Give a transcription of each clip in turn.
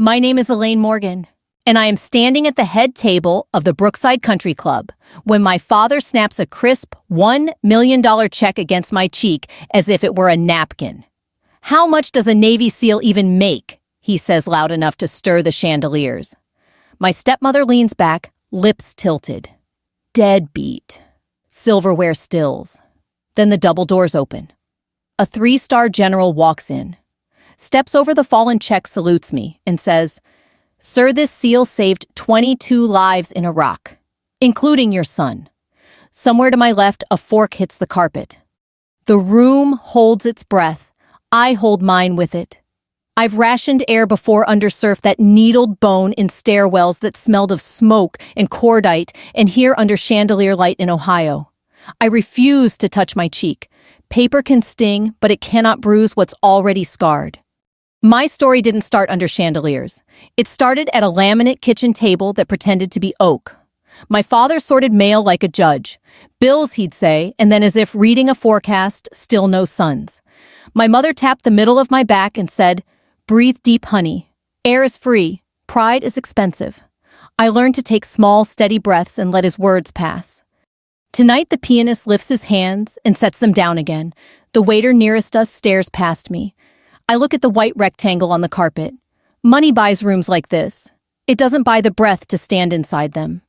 My name is Elaine Morgan, and I am standing at the head table of the Brookside Country Club when my father snaps a crisp $1 million check against my cheek as if it were a napkin. "How much does a Navy SEAL even make?" he says loud enough to stir the chandeliers. My stepmother leans back, lips tilted. Deadbeat. Silverware stills. Then the double doors open. A 3-star general walks in, steps over the fallen check, salutes me, and says, "Sir, this SEAL saved 22 lives in Iraq, including your son." Somewhere to my left, a fork hits the carpet. The room holds its breath. I hold mine with it. I've rationed air before under surf that needled bone in stairwells that smelled of smoke and cordite, and here under chandelier light in Ohio. I refuse to touch my cheek. Paper can sting, but it cannot bruise what's already scarred. My story didn't start under chandeliers. It started at a laminate kitchen table that pretended to be oak. My father sorted mail like a judge. Bills, he'd say, and then as if reading a forecast, still no suns. My mother tapped the middle of my back and said, "Breathe deep, honey. Air is free. Pride is expensive." I learned to take small, steady breaths and let his words pass. Tonight, the pianist lifts his hands and sets them down again. The waiter nearest us stares past me. I look at the white rectangle on the carpet. Money buys rooms like this. It doesn't buy the breath to stand inside them.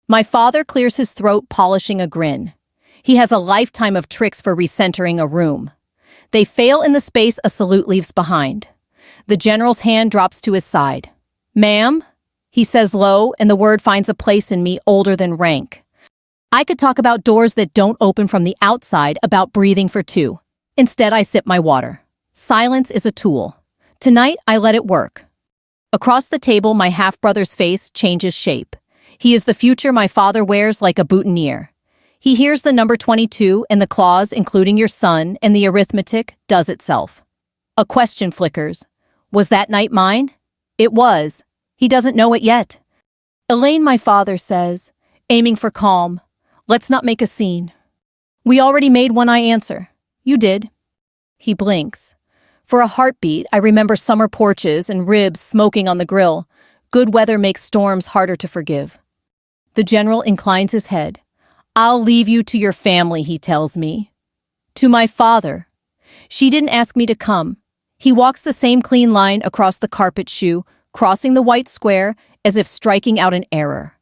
My father clears his throat, polishing a grin. He has a lifetime of tricks for recentering a room. They fail in the space a salute leaves behind. The general's hand drops to his side. "Ma'am?" he says low, and the word finds a place in me older than rank. I could talk about doors that don't open from the outside, about breathing for two. Instead, I sip my water. Silence is a tool. Tonight, I let it work. Across the table, my half-brother's face changes shape. He is the future my father wears like a boutonniere. He hears the number 22 and the clause, including your son, and the arithmetic does itself. A question flickers. Was that night mine? It was. He doesn't know it yet. "Elaine," my father says, aiming for calm. "Let's not make a scene." "We already made one," I answer. "You did." He blinks. For a heartbeat, I remember summer porches and ribs smoking on the grill. Good weather makes storms harder to forgive. The general inclines his head. "I'll leave you to your family," he tells me. To my father. "She didn't ask me to come." He walks the same clean line across the carpet shoe, crossing the white square as if striking out an error.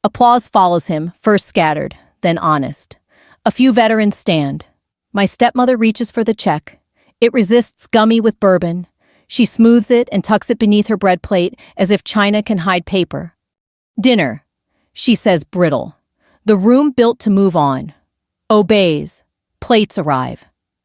Applause follows him, first scattered, then honest. A few veterans stand. My stepmother reaches for the check. It resists gummy with bourbon. She smooths it and tucks it beneath her bread plate as if china can hide paper. "Dinner," she says, brittle. The room built to move on. Obeys. Plates arrive.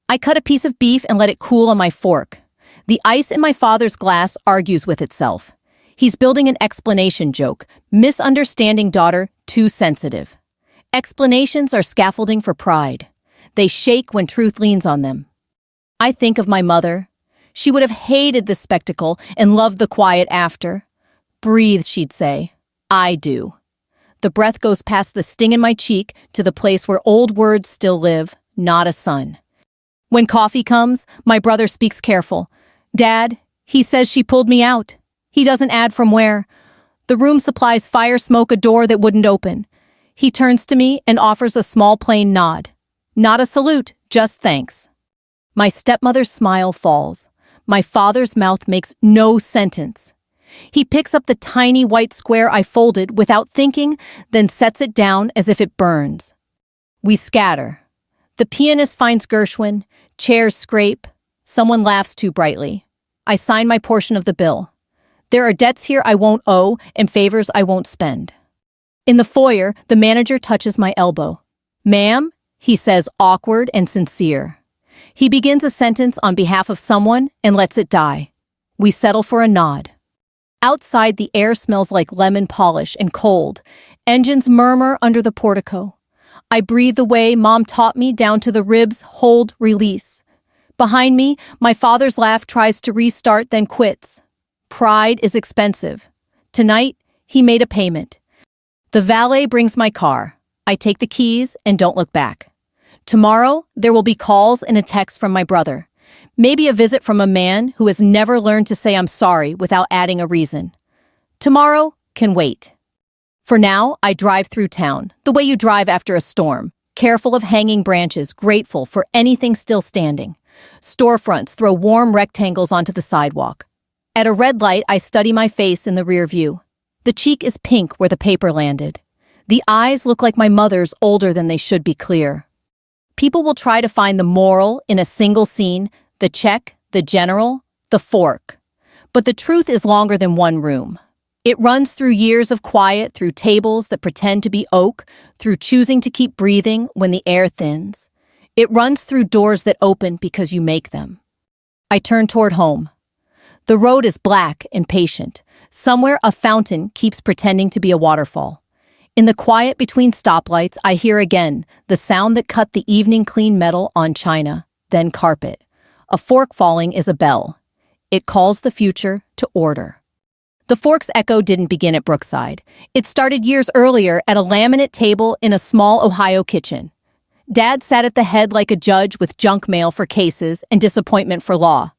I cut a piece of beef and let it cool on my fork. The ice in my father's glass argues with itself. He's building an explanation joke. Misunderstanding daughter, too sensitive. Explanations are scaffolding for pride. They shake when truth leans on them. I think of my mother. She would have hated the spectacle and loved the quiet after. "Breathe," she'd say. I do. The breath goes past the sting in my cheek to the place where old words still live, not a son. When coffee comes, my brother speaks careful. "Dad, he says she pulled me out." He doesn't add from where. The room supplies fire smoke, a door that wouldn't open. He turns to me and offers a small plain nod. Not a salute, just thanks. My stepmother's smile falls. My father's mouth makes no sentence. He picks up the tiny white square I folded without thinking, then sets it down as if it burns. We scatter. The pianist finds Gershwin, chairs scrape. Someone laughs too brightly. I sign my portion of the bill. There are debts here I won't owe and favors I won't spend. In the foyer, the manager touches my elbow. "Ma'am," he says, awkward and sincere. He begins a sentence on behalf of someone and lets it die. We settle for a nod. Outside, the air smells like lemon polish and cold. Engines murmur under the portico. I breathe the way Mom taught me, down to the ribs, hold, release. Behind me, my father's laugh tries to restart, then quits. Pride is expensive. Tonight, he made a payment. The valet brings my car. I take the keys and don't look back. Tomorrow, there will be calls and a text from my brother. Maybe a visit from a man who has never learned to say I'm sorry without adding a reason. Tomorrow can wait. For now, I drive through town, the way you drive after a storm, careful of hanging branches, grateful for anything still standing. Storefronts throw warm rectangles onto the sidewalk. At a red light, I study my face in the rear view. The cheek is pink where the paper landed. The eyes look like my mother's, older than they should be clear. People will try to find the moral in a single scene, the check, the general, the fork. But the truth is longer than one room. It runs through years of quiet, through tables that pretend to be oak, through choosing to keep breathing when the air thins. It runs through doors that open because you make them. I turn toward home. The road is black and patient. Somewhere a fountain keeps pretending to be a waterfall. In the quiet between stoplights, I hear again the sound that cut the evening clean metal on china, then carpet. A fork falling is a bell. It calls the future to order. The fork's echo didn't begin at Brookside. It started years earlier at a laminate table in a small Ohio kitchen. Dad sat at the head like a judge with junk mail for cases and disappointment for law.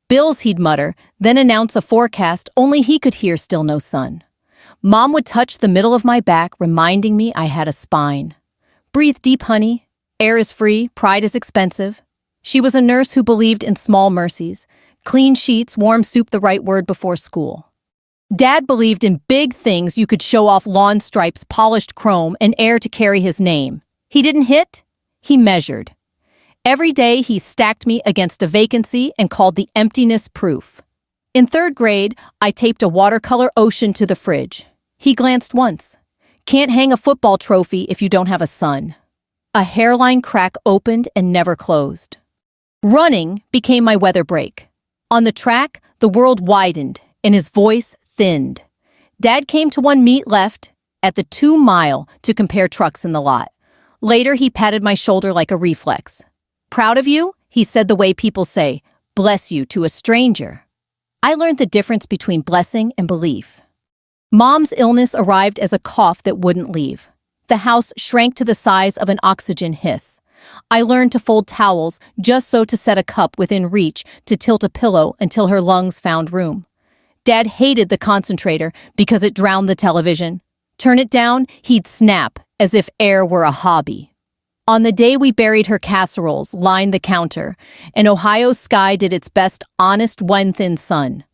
Bills, he'd mutter, then announce a forecast only he could hear, still no sun. Mom would touch the middle of my back, reminding me I had a spine. Breathe deep, honey. Air is free, pride is expensive. She was a nurse who believed in small mercies. Clean sheets, warm soup, the right word before school. Dad believed in big things. You could show off lawn stripes, polished chrome, and air to carry his name. He didn't hit, he measured. Every day he stacked me against a vacancy and called the emptiness proof. In third grade, I taped a watercolor ocean to the fridge. He glanced once. Can't hang a football trophy if you don't have a son. A hairline crack opened and never closed. Running became my weather break. On the track, the world widened and his voice thinned. Dad came to one meet left at the 2 mile to compare trucks in the lot. Later, he patted my shoulder like a reflex. Proud of you, he said the way people say, bless you to a stranger. I learned the difference between blessing and belief. Mom's illness arrived as a cough that wouldn't leave. The house shrank to the size of an oxygen hiss. I learned to fold towels just so to set a cup within reach to tilt a pillow until her lungs found room. Dad hated the concentrator because it drowned the television. Turn it down, he'd snap, as if air were a hobby. On the day we buried her, casseroles lined the counter, and Ohio's sky did its best honest one-thin sun.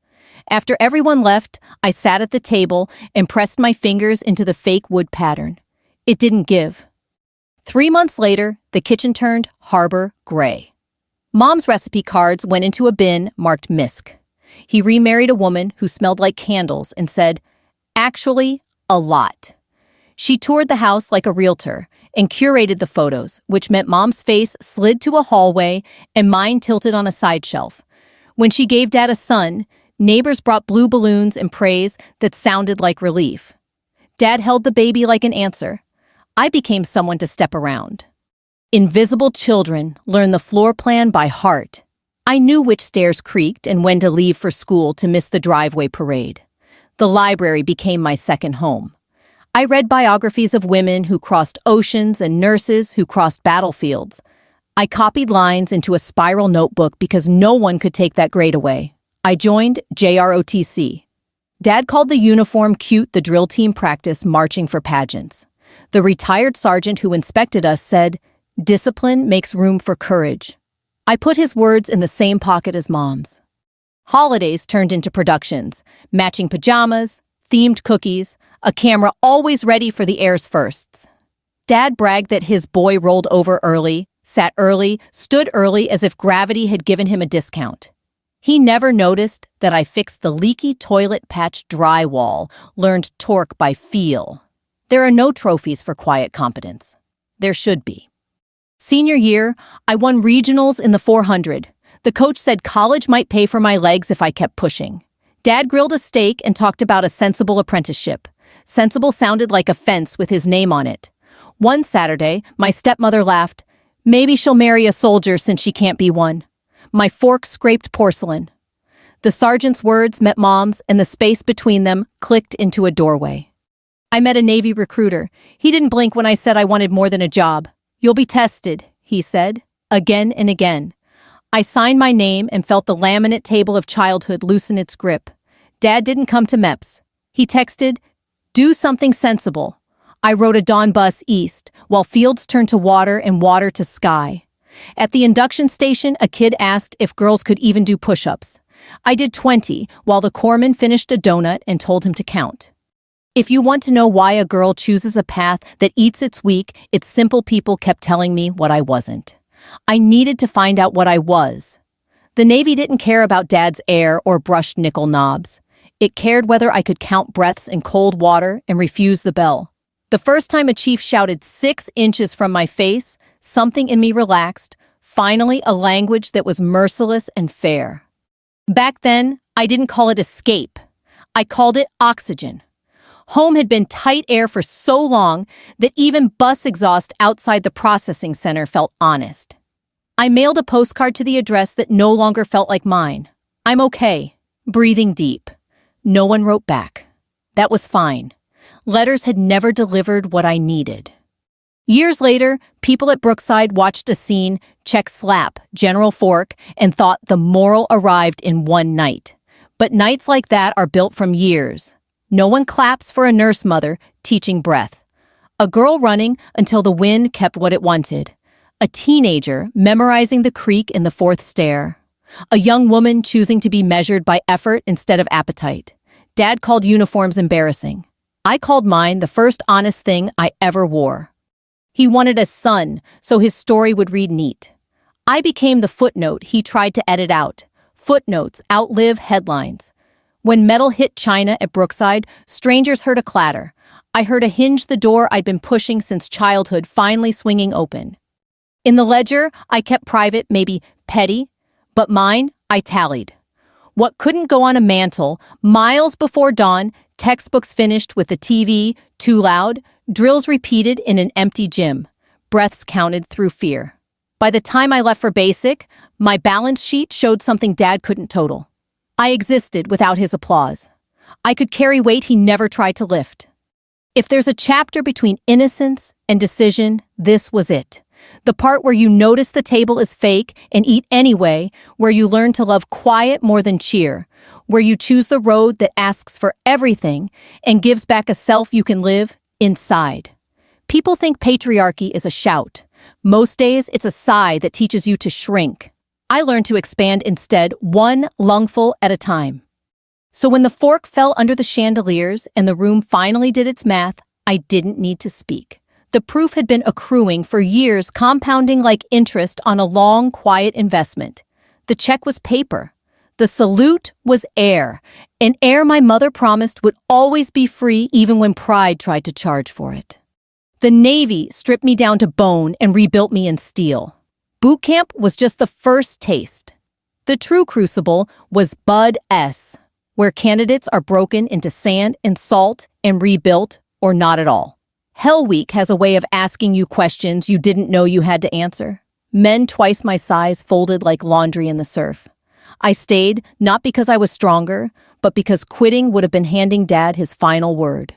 After everyone left, I sat at the table and pressed my fingers into the fake wood pattern. It didn't give. 3 months later, the kitchen turned Harbor Gray. Mom's recipe cards went into a bin marked Misk. He remarried a woman who smelled like candles and said, actually, a lot. She toured the house like a realtor and curated the photos, which meant Mom's face slid to a hallway and mine tilted on a side shelf. When she gave Dad a son, neighbors brought blue balloons and praise that sounded like relief. Dad held the baby like an answer. I became someone to step around. Invisible children learn the floor plan by heart. I knew which stairs creaked and when to leave for school to miss the driveway parade. The library became my second home. I read biographies of women who crossed oceans and nurses who crossed battlefields. I copied lines into a spiral notebook because no one could take that grade away. I joined JROTC. Dad called the uniform cute, the drill team practice marching for pageants. The retired sergeant who inspected us said, discipline makes room for courage. I put his words in the same pocket as Mom's. Holidays turned into productions, matching pajamas, themed cookies, a camera always ready for the air's firsts. Dad bragged that his boy rolled over early, sat early, stood early as if gravity had given him a discount. He never noticed that I fixed the leaky toilet patch drywall, learned torque by feel. There are no trophies for quiet competence. There should be. Senior year, I won regionals in the 400. The coach said college might pay for my legs if I kept pushing. Dad grilled a steak and talked about a sensible apprenticeship. Sensible sounded like a fence with his name on it. One Saturday, my stepmother laughed. Maybe she'll marry a soldier since she can't be one. My fork scraped porcelain. The sergeant's words met Mom's, and the space between them clicked into a doorway. I met a Navy recruiter. He didn't blink when I said I wanted more than a job. You'll be tested, he said, again and again. I signed my name and felt the laminate table of childhood loosen its grip. Dad didn't come to MEPS. He texted, "Do something sensible." I rode a dawn bus east, while fields turned to water and water to sky. At the induction station, a kid asked if girls could even do push-ups. I did 20, while the corpsman finished a donut and told him to count. If you want to know why a girl chooses a path that eats its weak, it's simple. People kept telling me what I wasn't. I needed to find out what I was. The Navy didn't care about Dad's air or brushed nickel knobs. It cared whether I could count breaths in cold water and refuse the bell. The first time a chief shouted 6 inches from my face, something in me relaxed, finally a language that was merciless and fair. Back then, I didn't call it escape. I called it oxygen. Home had been tight air for so long that even bus exhaust outside the processing center felt honest. I mailed a postcard to the address that no longer felt like mine. "I'm okay," breathing deep. No one wrote back. That was fine. Letters had never delivered what I needed. Years later, people at Brookside watched a scene, check slap, General Fork, and thought the moral arrived in one night. But nights like that are built from years. No one claps for a nurse mother teaching breath. A girl running until the wind kept what it wanted. A teenager memorizing the creak in the 4th stair. A young woman choosing to be measured by effort instead of appetite. Dad called uniforms embarrassing. I called mine the first honest thing I ever wore. He wanted a son, so his story would read neat. I became the footnote he tried to edit out. Footnotes outlive headlines. When metal hit China at Brookside, strangers heard a clatter. I heard a hinge the door I'd been pushing since childhood finally swinging open. In the ledger, I kept private, maybe petty, but mine, I tallied. What couldn't go on a mantle, miles before dawn, textbooks finished with the TV too loud, drills repeated in an empty gym, breaths counted through fear. By the time I left for basic, my balance sheet showed something Dad couldn't total. I existed without his applause. I could carry weight he never tried to lift. If there's a chapter between innocence and decision, this was it. The part where you notice the table is fake and eat anyway, where you learn to love quiet more than cheer, where you choose the road that asks for everything and gives back a self you can live inside. People think patriarchy is a shout. Most days, it's a sigh that teaches you to shrink. I learned to expand instead, one lungful at a time. So when the fork fell under the chandeliers and the room finally did its math, I didn't need to speak. The proof had been accruing for years, compounding like interest on a long, quiet investment. The check was paper. The salute was air, an air my mother promised would always be free even when pride tried to charge for it. The Navy stripped me down to bone and rebuilt me in steel. Boot camp was just the first taste. The true crucible was Bud S, where candidates are broken into sand and salt and rebuilt or not at all. Hell Week has a way of asking you questions you didn't know you had to answer. Men twice my size folded like laundry in the surf. I stayed not because I was stronger, but because quitting would have been handing Dad his final word.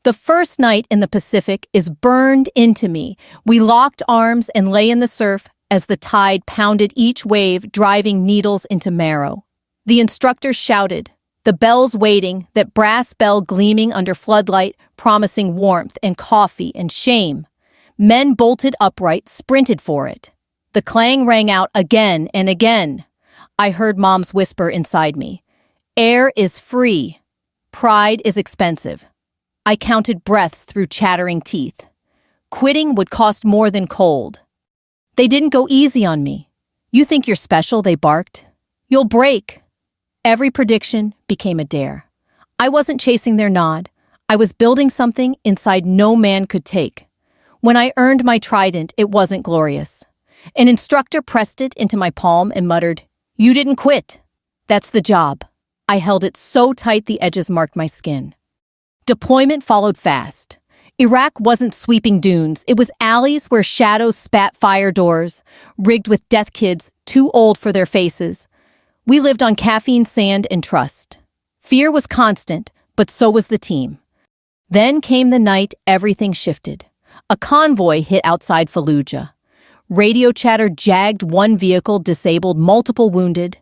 The first night in the Pacific is burned into me. We locked arms and lay in the surf as the tide pounded each wave, driving needles into marrow. The instructor shouted, the bells waiting, that brass bell gleaming under floodlight, promising warmth and coffee and shame. Men bolted upright, sprinted for it. The clang rang out again and again. I heard Mom's whisper inside me. Air is free. Pride is expensive. I counted breaths through chattering teeth. Quitting would cost more than cold. They didn't go easy on me. You think you're special, they barked. You'll break. Every prediction became a dare. I wasn't chasing their nod. I was building something inside no man could take. When I earned my trident, it wasn't glorious. An instructor pressed it into my palm and muttered, "You didn't quit." That's the job. I held it so tight the edges marked my skin. Deployment followed fast. Iraq wasn't sweeping dunes. It was alleys where shadows spat fire doors, rigged with death kids too old for their faces. We lived on caffeine, sand, and trust. Fear was constant, but so was the team. Then came the night everything shifted. A convoy hit outside Fallujah. Radio chatter jagged one vehicle, disabled multiple wounded.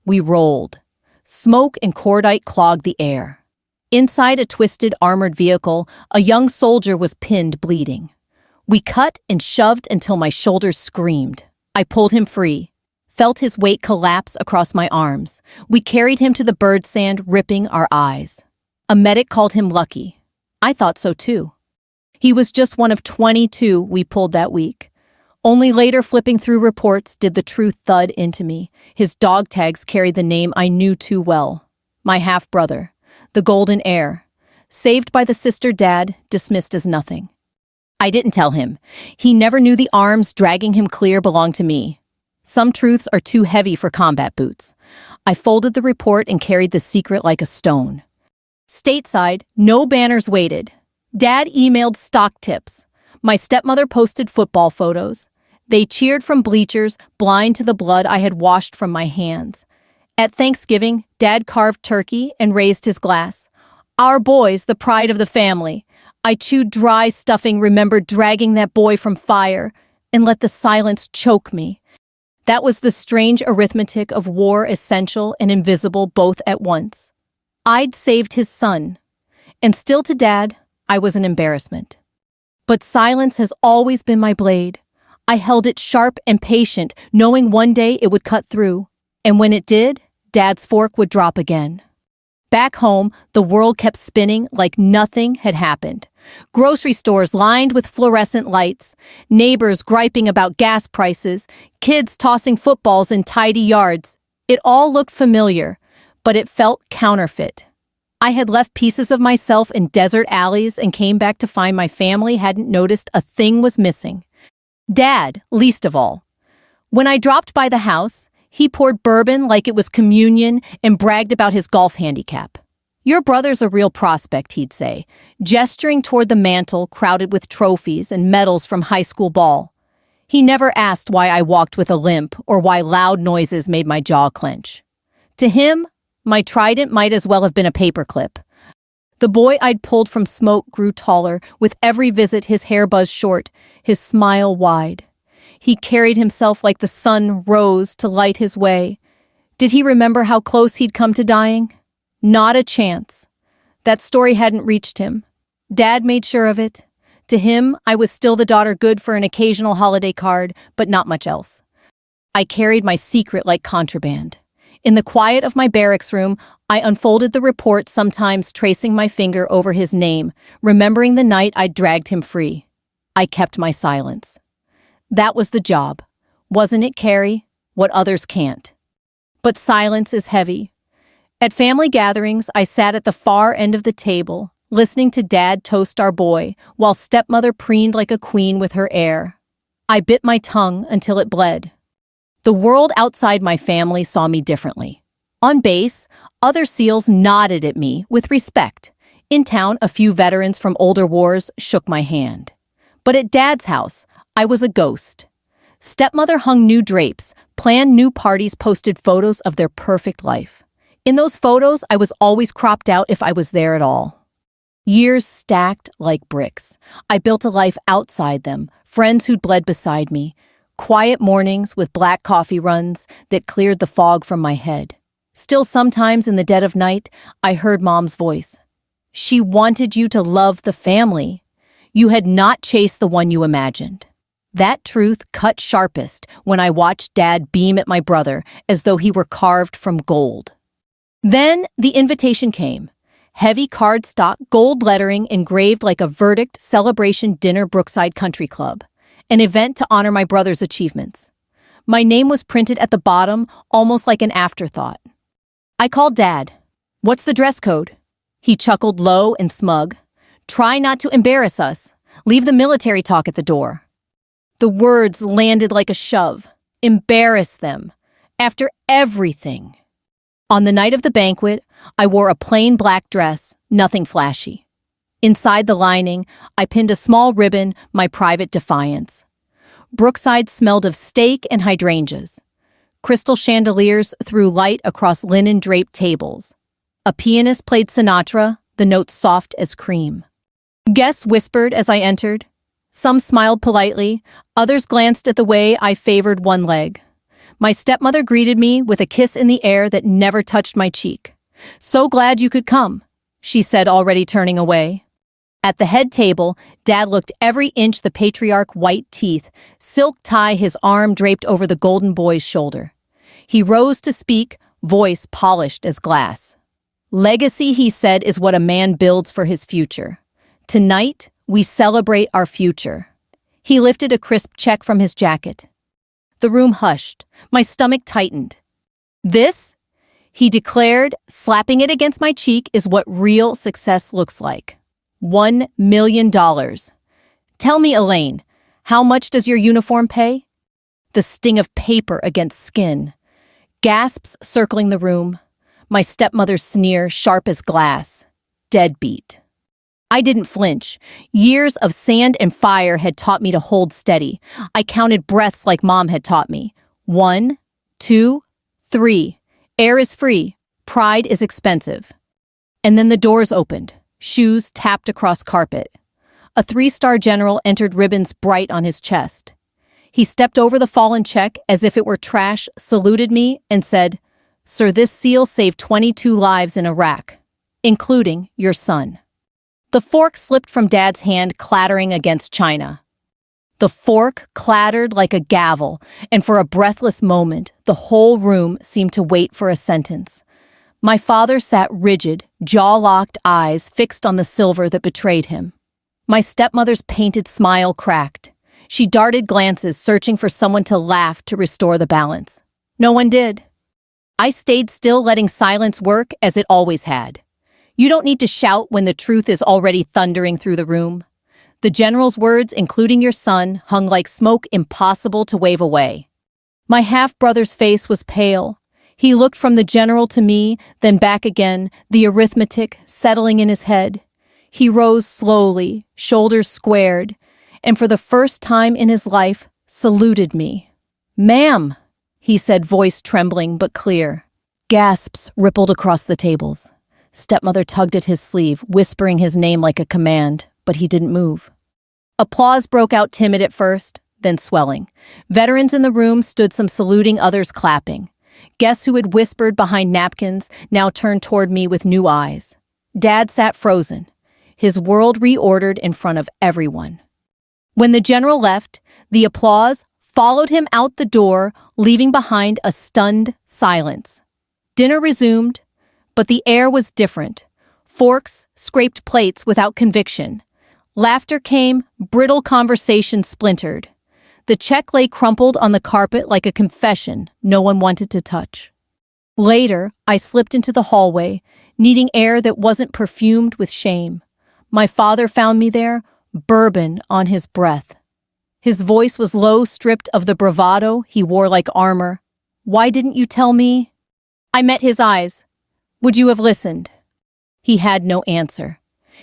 We rolled. Smoke and cordite clogged the air. Inside a twisted armored vehicle, a young soldier was pinned, bleeding. We cut and shoved until my shoulders screamed. I pulled him free, felt his weight collapse across my arms. We carried him to the bird sand, ripping our eyes. A medic called him lucky. I thought so too. He was just one of 22 we pulled that week. Only later, flipping through reports, did the truth thud into me. His dog tags carried the name I knew too well. My half-brother, the golden heir, saved by the sister dad, dismissed as nothing. I didn't tell him. He never knew the arms dragging him clear belonged to me. Some truths are too heavy for combat boots. I folded the report and carried the secret like a stone. Stateside, no banners waited. Dad emailed stock tips. My stepmother posted football photos. They cheered from bleachers, blind to the blood I had washed from my hands. At Thanksgiving, Dad carved turkey and raised his glass. Our boys, the pride of the family. I chewed dry stuffing, remembered dragging that boy from fire, and let the silence choke me. That was the strange arithmetic of war, essential and invisible both at once. I'd saved his son, and still to Dad, I was an embarrassment. But silence has always been my blade. I held it sharp and patient, knowing one day it would cut through. And when it did, Dad's fork would drop again. Back home, the world kept spinning like nothing had happened. Grocery stores lined with fluorescent lights, neighbors griping about gas prices, kids tossing footballs in tidy yards. It all looked familiar, but it felt counterfeit. I had left pieces of myself in desert alleys and came back to find my family hadn't noticed a thing was missing. Dad, least of all. When I dropped by the house, he poured bourbon like it was communion and bragged about his golf handicap. Your brother's a real prospect, he'd say, gesturing toward the mantel crowded with trophies and medals from high school ball. He never asked why I walked with a limp or why loud noises made my jaw clench. To him, my trident might as well have been a paperclip. The boy I'd pulled from smoke grew taller. With every visit, his hair buzzed short, his smile wide. He carried himself like the sun rose to light his way. Did he remember how close he'd come to dying? Not a chance. That story hadn't reached him. Dad made sure of it. To him, I was still the daughter good for an occasional holiday card, but not much else. I carried my secret like contraband. In the quiet of my barracks room, I unfolded the report, sometimes tracing my finger over his name, remembering the night I'd dragged him free. I kept my silence. That was the job. Wasn't it, Carrie? What others can't. But silence is heavy. At family gatherings, I sat at the far end of the table, listening to Dad toast our boy, while stepmother preened like a queen with her heir. I bit my tongue until it bled. The world outside my family saw me differently. On base, other SEALs nodded at me with respect. In town, a few veterans from older wars shook my hand. But at Dad's house, I was a ghost. Stepmother hung new drapes, planned new parties, posted photos of their perfect life. In those photos, I was always cropped out if I was there at all. Years stacked like bricks. I built a life outside them, friends who'd bled beside me, quiet mornings with black coffee runs that cleared the fog from my head. Still, sometimes in the dead of night, I heard Mom's voice. She wanted you to love the family. You had not chased the one you imagined. That truth cut sharpest when I watched Dad beam at my brother as though he were carved from gold. Then the invitation came. Heavy cardstock, gold lettering engraved like a verdict celebration dinner, Brookside Country Club. An event to honor my brother's achievements. My name was printed at the bottom, almost like an afterthought. I called Dad. What's the dress code? He chuckled low and smug. Try not to embarrass us. Leave the military talk at the door. The words landed like a shove. Embarrass them. After everything. On the night of the banquet, I wore a plain black dress, nothing flashy. Inside the lining, I pinned a small ribbon, my private defiance. Brookside smelled of steak and hydrangeas. Crystal chandeliers threw light across linen-draped tables. A pianist played Sinatra, the notes soft as cream. Guests whispered as I entered, Some smiled politely, others glanced at the way I favored one leg. My stepmother greeted me with a kiss in the air that never touched my cheek. "So glad you could come," she said, already turning away. At the head table, Dad looked every inch the patriarch white teeth, silk tie his arm draped over the golden boy's shoulder. He rose to speak, voice polished as glass. "Legacy," he said, "is what a man builds for his future. Tonight, we celebrate our future." He lifted a crisp check from his jacket. The room hushed. My stomach tightened. "This," he declared, slapping it against my cheek, "is what real success looks like. $1 million. Tell me, Elaine, how much does your uniform pay?" The sting of paper against skin. Gasps circling the room. My stepmother's sneer sharp as glass. Deadbeat. I didn't flinch. Years of sand and fire had taught me to hold steady. I counted breaths like Mom had taught me. 1, 2, 3. Air is free. Pride is expensive. And then the doors opened. Shoes tapped across carpet. A 3-star general entered, ribbons bright on his chest. He stepped over the fallen check as if it were trash, saluted me, and said, "Sir, this seal saved 22 lives in Iraq, including your son." The fork slipped from Dad's hand, clattering against china. The fork clattered like a gavel, and for a breathless moment, the whole room seemed to wait for a sentence. My father sat rigid, jaw-locked, eyes fixed on the silver that betrayed him. My stepmother's painted smile cracked. She darted glances, searching for someone to laugh to restore the balance. No one did. I stayed still, letting silence work as it always had. You don't need to shout when the truth is already thundering through the room. The general's words, including your son, hung like smoke, impossible to wave away. My half-brother's face was pale. He looked from the general to me, then back again, the arithmetic settling in his head. He rose slowly, shoulders squared, and for the first time in his life, saluted me. "Ma'am," he said, voice trembling but clear. Gasps rippled across the tables. Stepmother tugged at his sleeve, whispering his name like a command, but he didn't move. Applause broke out, timid at first, then swelling. Veterans in the room stood, some saluting, others clapping. Guests who had whispered behind napkins now turned toward me with new eyes. Dad sat frozen, his world reordered in front of everyone. When the general left, the applause followed him out the door, leaving behind a stunned silence. Dinner resumed, but the air was different. Forks scraped plates without conviction. Laughter came, brittle conversation splintered. The check lay crumpled on the carpet like a confession no one wanted to touch. Later, I slipped into the hallway, needing air that wasn't perfumed with shame. My father found me there, bourbon on his breath. His voice was low, stripped of the bravado he wore like armor. "Why didn't you tell me?" I met his eyes. "Would you have listened?" He had no answer.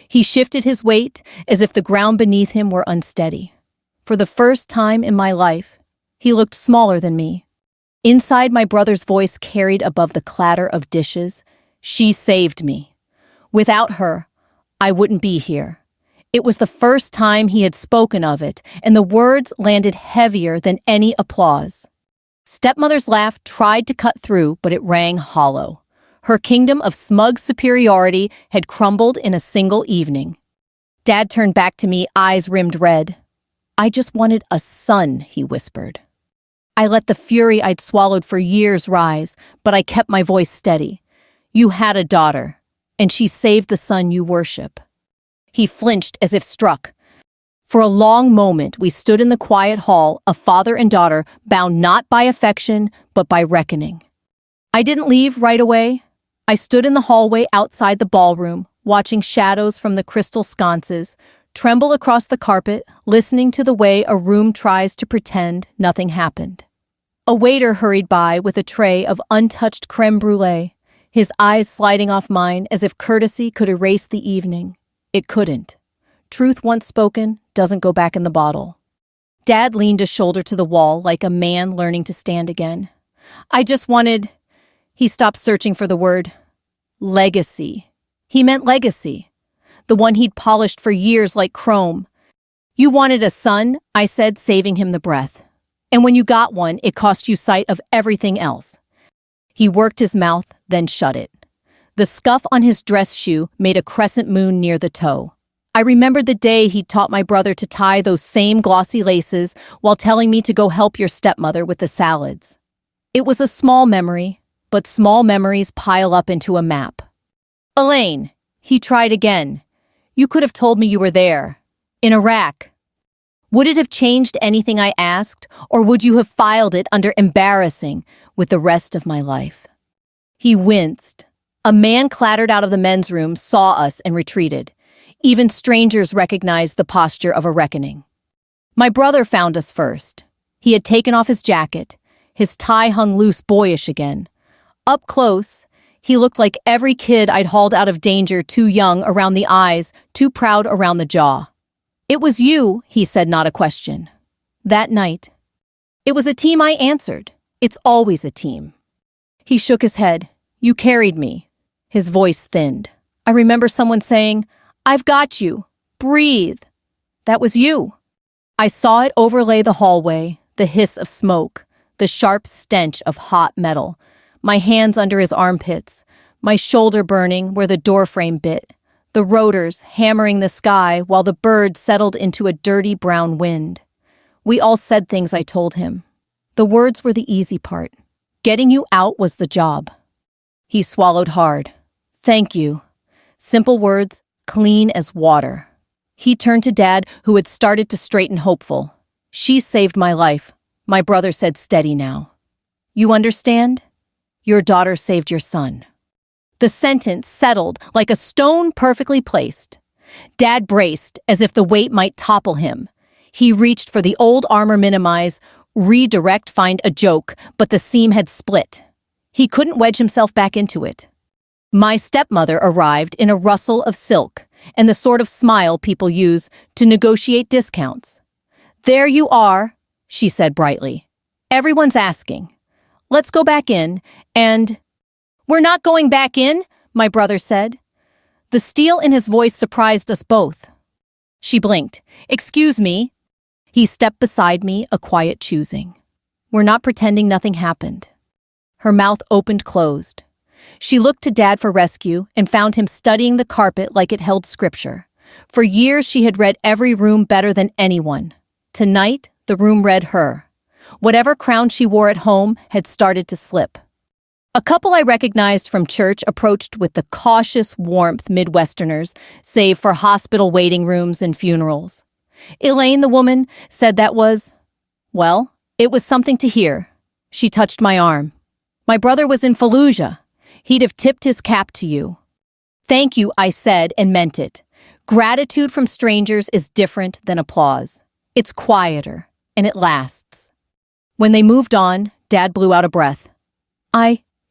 He shifted his weight as if the ground beneath him were unsteady. For the first time in my life, he looked smaller than me. Inside, my brother's voice carried above the clatter of dishes. "She saved me. Without her, I wouldn't be here." It was the first time he had spoken of it, and the words landed heavier than any applause. Stepmother's laugh tried to cut through, but it rang hollow. Her kingdom of smug superiority had crumbled in a single evening. Dad turned back to me, eyes rimmed red. "I just wanted a son," he whispered. I let the fury I'd swallowed for years rise, but I kept my voice steady. "You had a daughter, and she saved the son you worship." He flinched as if struck. For a long moment, we stood in the quiet hall, a father and daughter, bound not by affection, but by reckoning. I didn't leave right away. I stood in the hallway outside the ballroom, watching shadows from the crystal sconces tremble across the carpet, listening to the way a room tries to pretend nothing happened. A waiter hurried by with a tray of untouched creme brulee, his eyes sliding off mine as if courtesy could erase the evening. It couldn't. Truth once spoken doesn't go back in the bottle. Dad leaned a shoulder to the wall like a man learning to stand again. "I just wanted..." He stopped, searching for the word. "Legacy." He meant legacy. The one he'd polished for years like chrome. You wanted a son, I said, saving him the breath. And when you got one, it cost you sight of everything else. He worked his mouth, then shut it. The scuff on his dress shoe made a crescent moon near the toe. I remembered the day he taught my brother to tie those same glossy laces while telling me to go help your stepmother with the salads. It was a small memory, but small memories pile up into a map. Elaine, he tried again. You could have told me you were there. In Iraq. Would it have changed anything I asked, or would you have filed it under embarrassing with the rest of my life? He winced. A man clattered out of the men's room, saw us, and retreated. Even strangers recognized the posture of a reckoning. My brother found us first. He had taken off his jacket. His tie hung loose, boyish again. Up close, he looked like every kid I'd hauled out of danger, too young around the eyes, too proud around the jaw. It was you, he said, not a question. That night. It was a team, I answered. It's always a team. He shook his head. You carried me. His voice thinned. I remember someone saying, I've got you. Breathe. That was you. I saw it overlay the hallway, the hiss of smoke, the sharp stench of hot metal, my hands under his armpits, my shoulder burning where the doorframe bit, the rotors hammering the sky while the bird settled into a dirty brown wind. We all said things I told him. The words were the easy part. Getting you out was the job. He swallowed hard. Thank you. Simple words, clean as water. He turned to Dad, who had started to straighten, hopeful. She saved my life. My brother said, steady now. You understand? Your daughter saved your son. The sentence settled like a stone perfectly placed. Dad braced as if the weight might topple him. He reached for the old armor minimize, redirect, find a joke, but the seam had split. He couldn't wedge himself back into it. My stepmother arrived in a rustle of silk and the sort of smile people use to negotiate discounts. There you are, she said brightly. Everyone's asking. Let's go back in and... We're not going back in, my brother said. The steel in his voice surprised us both. She blinked. Excuse me. He stepped beside me, a quiet choosing. We're not pretending nothing happened. Her mouth opened closed. She looked to Dad for rescue and found him studying the carpet like it held scripture. For years she had read every room better than anyone. Tonight, the room read her. Whatever crown she wore at home had started to slip. A couple I recognized from church approached with the cautious warmth Midwesterners save for hospital waiting rooms and funerals. Elaine, the woman, said that was, well, it was something to hear. She touched my arm. My brother was in Fallujah. He'd have tipped his cap to you. Thank you, I said, and meant it. Gratitude from strangers is different than applause. It's quieter, and it lasts. When they moved on, Dad blew out a breath.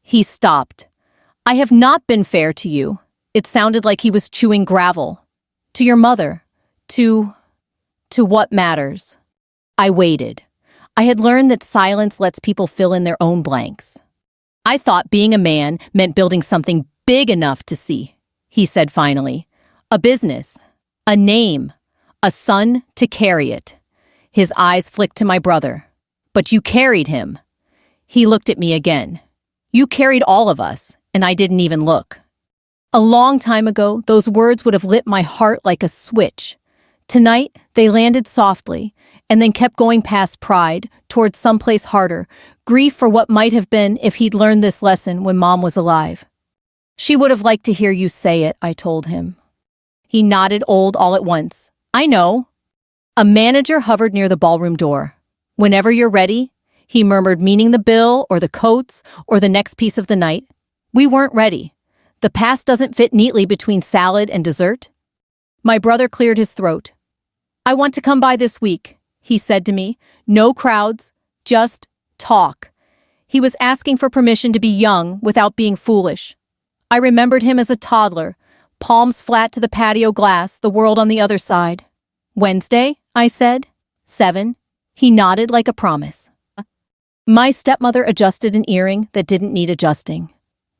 He stopped. I have not been fair to you. It sounded like he was chewing gravel. To your mother. To what matters. I waited. I had learned that silence lets people fill in their own blanks. I thought being a man meant building something big enough to see, he said finally. A business. A name. A son to carry it. His eyes flicked to my brother. But you carried him. He looked at me again. You carried all of us, and I didn't even look. A long time ago, those words would have lit my heart like a switch. Tonight, they landed softly, and then kept going past pride, towards someplace harder, grief for what might have been if he'd learned this lesson when Mom was alive. She would have liked to hear you say it, I told him. He nodded old all at once. I know. A manager hovered near the ballroom door. Whenever you're ready, he murmured, meaning the bill or the coats or the next piece of the night. We weren't ready. The past doesn't fit neatly between salad and dessert. My brother cleared his throat. I want to come by this week, he said to me. No crowds, just talk. He was asking for permission to be young without being foolish. I remembered him as a toddler, palms flat to the patio glass, the world on the other side. Wednesday, I said. 7. He nodded like a promise. My stepmother adjusted an earring that didn't need adjusting.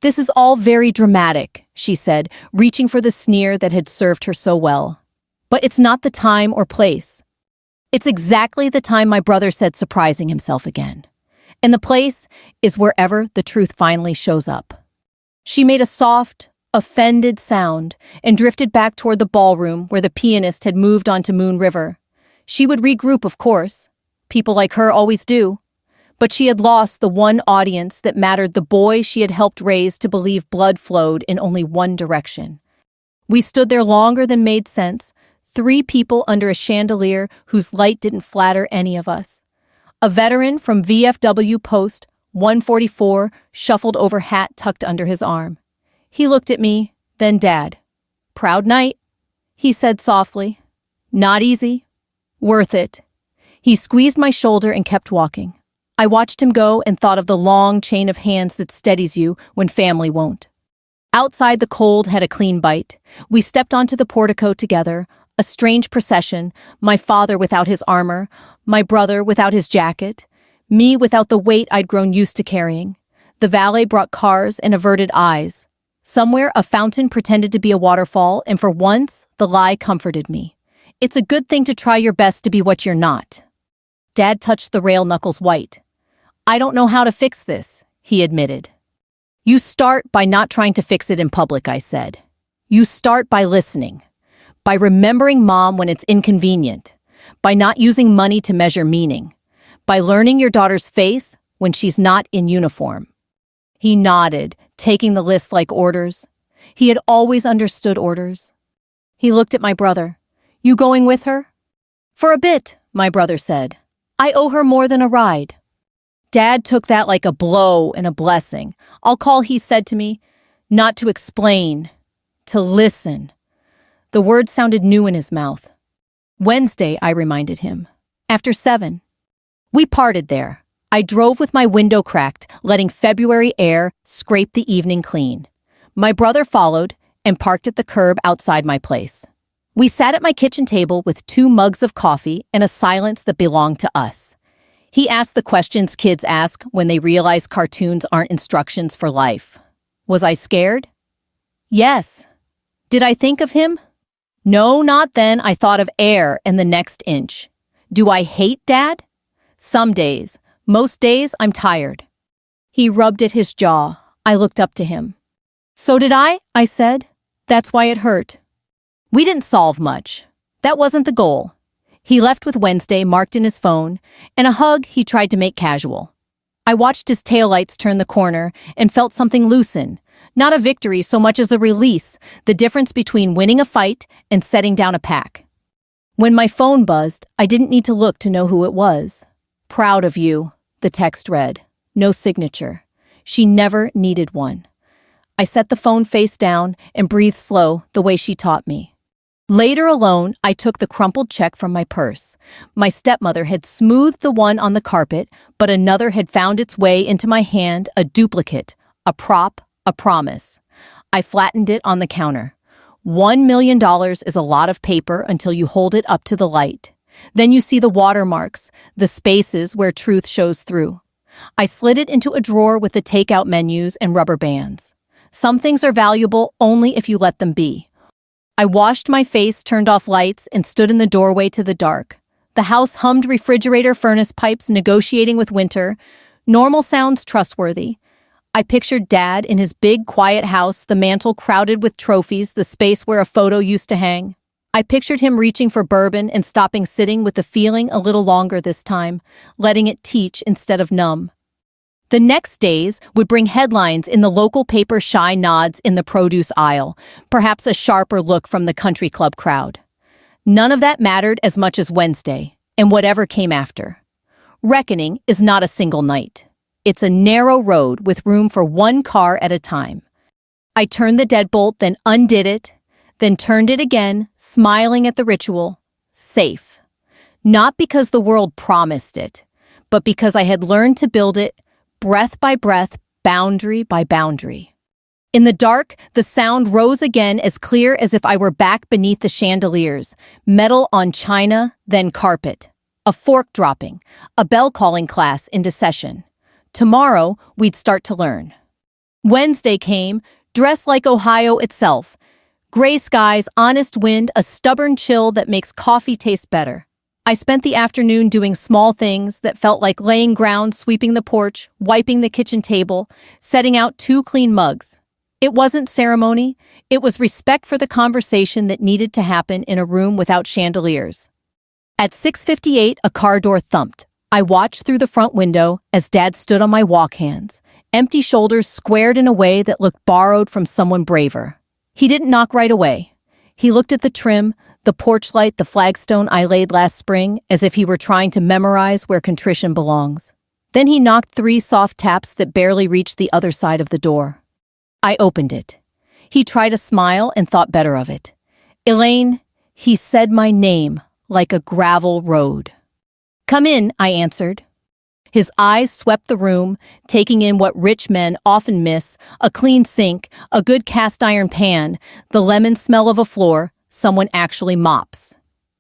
This is all very dramatic, she said, reaching for the sneer that had served her so well. But it's not the time or place. It's exactly the time my brother said surprising himself again. And the place is wherever the truth finally shows up. She made a soft, offended sound and drifted back toward the ballroom where the pianist had moved on to Moon River. She would regroup, of course. People like her always do. But she had lost the one audience that mattered, the boy she had helped raise to believe blood flowed in only one direction. We stood there longer than made sense, 3 people under a chandelier whose light didn't flatter any of us. A veteran from VFW Post 144 shuffled over, hat tucked under his arm. He looked at me, then Dad. "Proud night," he said softly. "Not easy. Worth it." He squeezed my shoulder and kept walking. I watched him go and thought of the long chain of hands that steadies you when family won't. Outside, the cold had a clean bite. We stepped onto the portico together, a strange procession, my father without his armor, my brother without his jacket, me without the weight I'd grown used to carrying. The valet brought cars and averted eyes. Somewhere, a fountain pretended to be a waterfall, and for once, the lie comforted me. It's a good thing to try your best to be what you're not. Dad touched the rail, knuckles white. "I don't know how to fix this," he admitted. "You start by not trying to fix it in public," I said. "You start by listening, by remembering Mom when it's inconvenient, by not using money to measure meaning, by learning your daughter's face when she's not in uniform." He nodded, taking the list like orders. He had always understood orders. He looked at my brother. "You going with her?" "For a bit," my brother said. "I owe her more than a ride." Dad took that like a blow and a blessing. He said to me, "Not to explain, to listen." The word sounded new in his mouth. "Wednesday," I reminded him. "After 7. We parted there. I drove with my window cracked, letting February air scrape the evening clean. My brother followed and parked at the curb outside my place. We sat at my kitchen table with 2 mugs of coffee and a silence that belonged to us. He asked the questions kids ask when they realize cartoons aren't instructions for life. Was I scared? Yes. Did I think of him? No, not then. I thought of air and the next inch. Do I hate Dad? Some days. Most days, I'm tired. He rubbed at his jaw. I looked up to him. "So did I said. "That's why it hurt." We didn't solve much. That wasn't the goal. He left with Wednesday marked in his phone, and a hug he tried to make casual. I watched his taillights turn the corner and felt something loosen. Not a victory so much as a release, the difference between winning a fight and setting down a pack. When my phone buzzed, I didn't need to look to know who it was. "Proud of you," the text read. No signature. She never needed one. I set the phone face down and breathed slow, the way she taught me. Later alone, I took the crumpled check from my purse. My stepmother had smoothed the one on the carpet, but another had found its way into my hand, a duplicate, a prop, a promise. I flattened it on the counter. $1 million is a lot of paper until you hold it up to the light. Then you see the watermarks, the spaces where truth shows through. I slid it into a drawer with the takeout menus and rubber bands. Some things are valuable only if you let them be. I washed my face, turned off lights, and stood in the doorway to the dark. The house hummed refrigerator furnace pipes negotiating with winter. Normal sounds trustworthy. I pictured Dad in his big, quiet house, the mantel crowded with trophies, the space where a photo used to hang. I pictured him reaching for bourbon and stopping, sitting with the feeling a little longer this time, letting it teach instead of numb. The next days would bring headlines in the local paper, shy nods in the produce aisle, perhaps a sharper look from the country club crowd. None of that mattered as much as Wednesday, and whatever came after. Reckoning is not a single night. It's a narrow road with room for one car at a time. I turned the deadbolt, then undid it, then turned it again, smiling at the ritual. Safe. Not because the world promised it, but because I had learned to build it breath by breath, boundary by boundary. In the dark, the sound rose again, as clear as if I were back beneath the chandeliers, metal on china, then carpet. A fork dropping, a bell calling class into session. Tomorrow, we'd start to learn. Wednesday came, dressed like Ohio itself. Gray skies, honest wind, a stubborn chill that makes coffee taste better. I spent the afternoon doing small things that felt like laying ground, sweeping the porch, wiping the kitchen table, setting out 2 clean mugs. It wasn't ceremony, it was respect for the conversation that needed to happen in a room without chandeliers. At 6:58, a car door thumped. I watched through the front window as Dad stood on my walk hands, empty shoulders squared in a way that looked borrowed from someone braver. He didn't knock right away. He looked at the trim, the porch light, the flagstone I laid last spring, as if he were trying to memorize where contrition belongs. Then he knocked 3 soft taps that barely reached the other side of the door. I opened it. He tried a smile and thought better of it. "Elaine," he said my name like a gravel road. "Come in," I answered. His eyes swept the room, taking in what rich men often miss: a clean sink, a good cast iron pan, the lemon smell of a floor someone actually mops.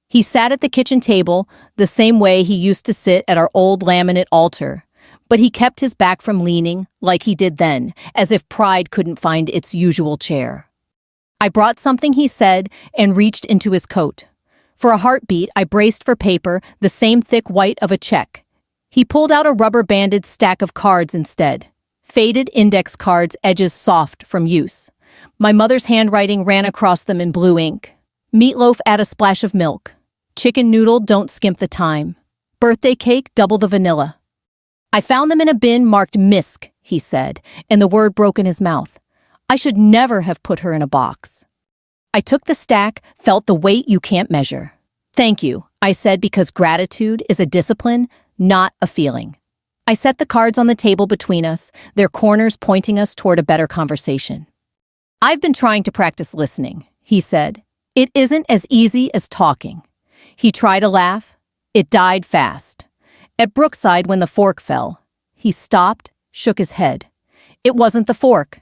He sat at the kitchen table the same way he used to sit at our old laminate altar, but he kept his back from leaning like he did then, as if pride couldn't find its usual chair. I brought something, he said, and reached into his coat. For a heartbeat, I braced for paper, the same thick white of a check. He pulled out a rubber-banded stack of cards instead. Faded index cards, edges soft from use. My mother's handwriting ran across them in blue ink. Meatloaf, add a splash of milk. Chicken noodle, don't skimp the thyme. Birthday cake, double the vanilla. I found them in a bin marked Misk, he said, and the word broke in his mouth. I should never have put her in a box. I took the stack, felt the weight you can't measure. Thank you, I said, because gratitude is a discipline, not a feeling. I set the cards on the table between us, their corners pointing us toward a better conversation. I've been trying to practice listening, he said. It isn't as easy as talking. He tried a laugh. It died fast. At Brookside, when the fork fell, he stopped, shook his head. It wasn't the fork.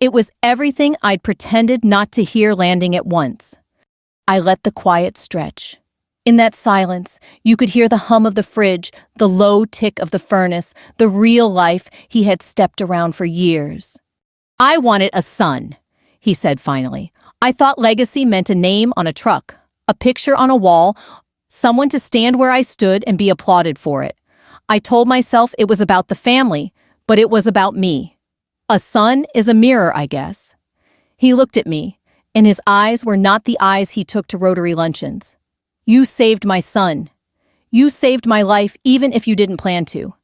It was everything I'd pretended not to hear landing at once. I let the quiet stretch. In that silence, you could hear the hum of the fridge, the low tick of the furnace, the real life he had stepped around for years. I wanted a son, he said finally. I thought legacy meant a name on a truck, a picture on a wall, someone to stand where I stood and be applauded for it. I told myself it was about the family, but it was about me. A son is a mirror, I guess. He looked at me, and his eyes were not the eyes he took to Rotary luncheons. You saved my son. You saved my life even if you didn't plan to.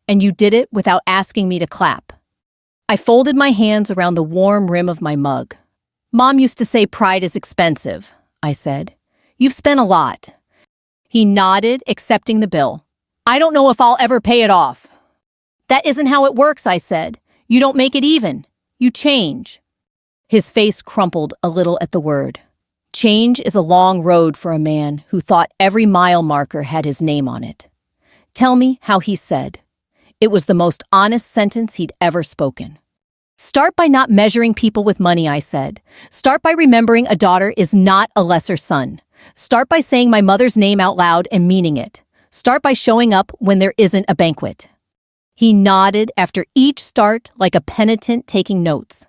And you did it without asking me to clap. I folded my hands around the warm rim of my mug. Mom used to say pride is expensive, I said. You've spent a lot. He nodded, accepting the bill. I don't know if I'll ever pay it off. That isn't how it works, I said. You don't make it even. You change. His face crumpled a little at the word. Change is a long road for a man who thought every mile marker had his name on it. Tell me how he said. It was the most honest sentence he'd ever spoken. Start by not measuring people with money, I said. Start by remembering a daughter is not a lesser son. Start by saying my mother's name out loud and meaning it. Start by showing up when there isn't a banquet. He nodded after each start like a penitent taking notes.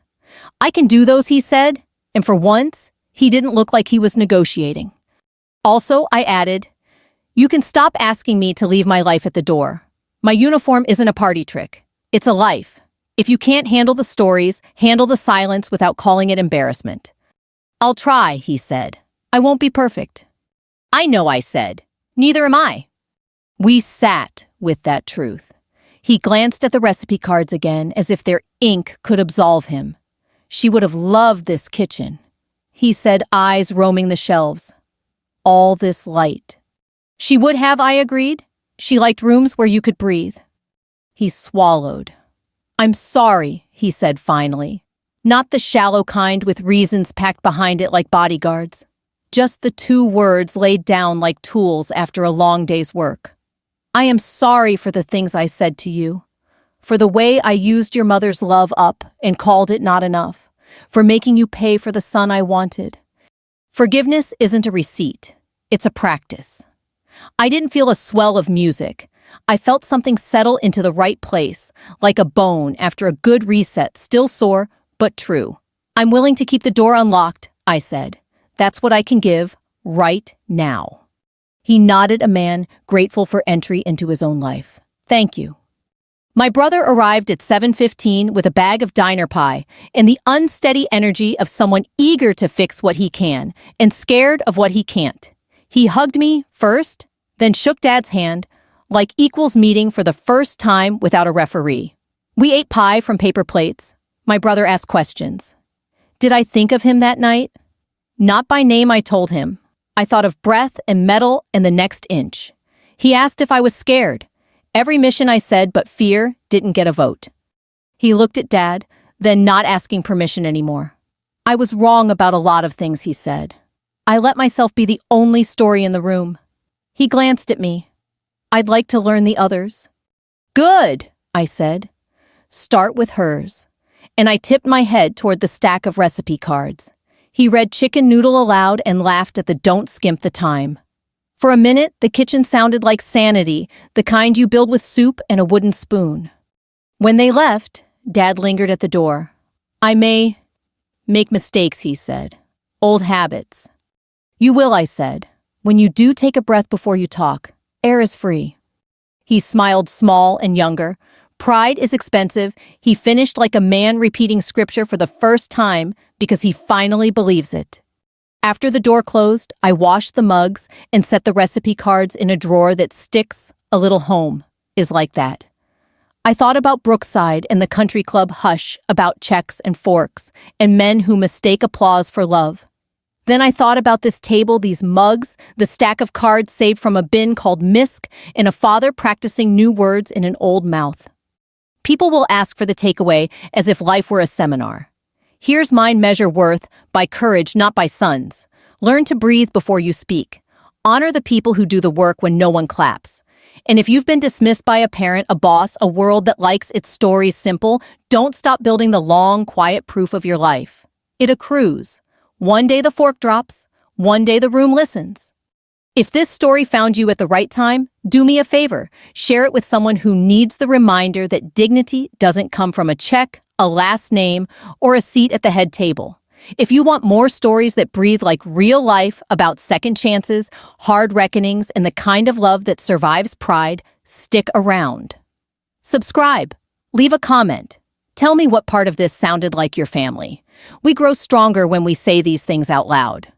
I can do those, he said, and for once, he didn't look like he was negotiating. Also, I added, you can stop asking me to leave my life at the door. My uniform isn't a party trick. It's a life. If you can't handle the stories, handle the silence without calling it embarrassment. I'll try, he said. I won't be perfect. I know, I said. Neither am I. We sat with that truth. He glanced at the recipe cards again as if their ink could absolve him. She would have loved this kitchen, he said, eyes roaming the shelves. All this light. She would have, I agreed. She liked rooms where you could breathe. He swallowed. I'm sorry, he said finally. Not the shallow kind with reasons packed behind it like bodyguards. Just the 2 words laid down like tools after a long day's work. I am sorry for the things I said to you, for the way I used your mother's love up and called it not enough, for making you pay for the son I wanted. Forgiveness isn't a receipt, it's a practice. I didn't feel a swell of music. I felt something settle into the right place, like a bone after a good reset, still sore, but true. I'm willing to keep the door unlocked, I said. That's what I can give right now. He nodded, a man grateful for entry into his own life. Thank you. My brother arrived at 7:15 with a bag of diner pie and the unsteady energy of someone eager to fix what he can and scared of what he can't. He hugged me first, then shook Dad's hand, like equals meeting for the first time without a referee. We ate pie from paper plates. My brother asked questions. Did I think of him that night? Not by name, I told him. I thought of breath and metal and the next inch. He asked if I was scared. Every mission I said, but fear didn't get a vote. He looked at Dad, then not asking permission anymore. I was wrong about a lot of things, he said. I let myself be the only story in the room. He glanced at me. I'd like to learn the others. Good, I said. Start with hers. And I tipped my head toward the stack of recipe cards. He read chicken noodle aloud and laughed at the don't skimp the time. For a minute, the kitchen sounded like sanity, the kind you build with soup and a wooden spoon. When they left, Dad lingered at the door. I may make mistakes, he said. Old habits. You will, I said. When you do take a breath before you talk, air is free. He smiled, small and younger. Pride is expensive. He finished like a man repeating scripture for the first time because he finally believes it. After the door closed, I washed the mugs and set the recipe cards in a drawer that sticks. A little home is like that. I thought about Brookside and the country club hush, about checks and forks, and men who mistake applause for love. Then I thought about this table, these mugs, the stack of cards saved from a bin called Misk, and a father practicing new words in an old mouth. People will ask for the takeaway as if life were a seminar. Here's mine: measure worth by courage, not by sons. Learn to breathe before you speak. Honor the people who do the work when no one claps. And if you've been dismissed by a parent, a boss, a world that likes its stories simple, don't stop building the long, quiet proof of your life. It accrues. One day the fork drops. One day the room listens. If this story found you at the right time, do me a favor. Share it with someone who needs the reminder that dignity doesn't come from a check, a last name, or a seat at the head table. If you want more stories that breathe like real life about second chances, hard reckonings, and the kind of love that survives pride, stick around. Subscribe. Leave a comment. Tell me what part of this sounded like your family. We grow stronger when we say these things out loud.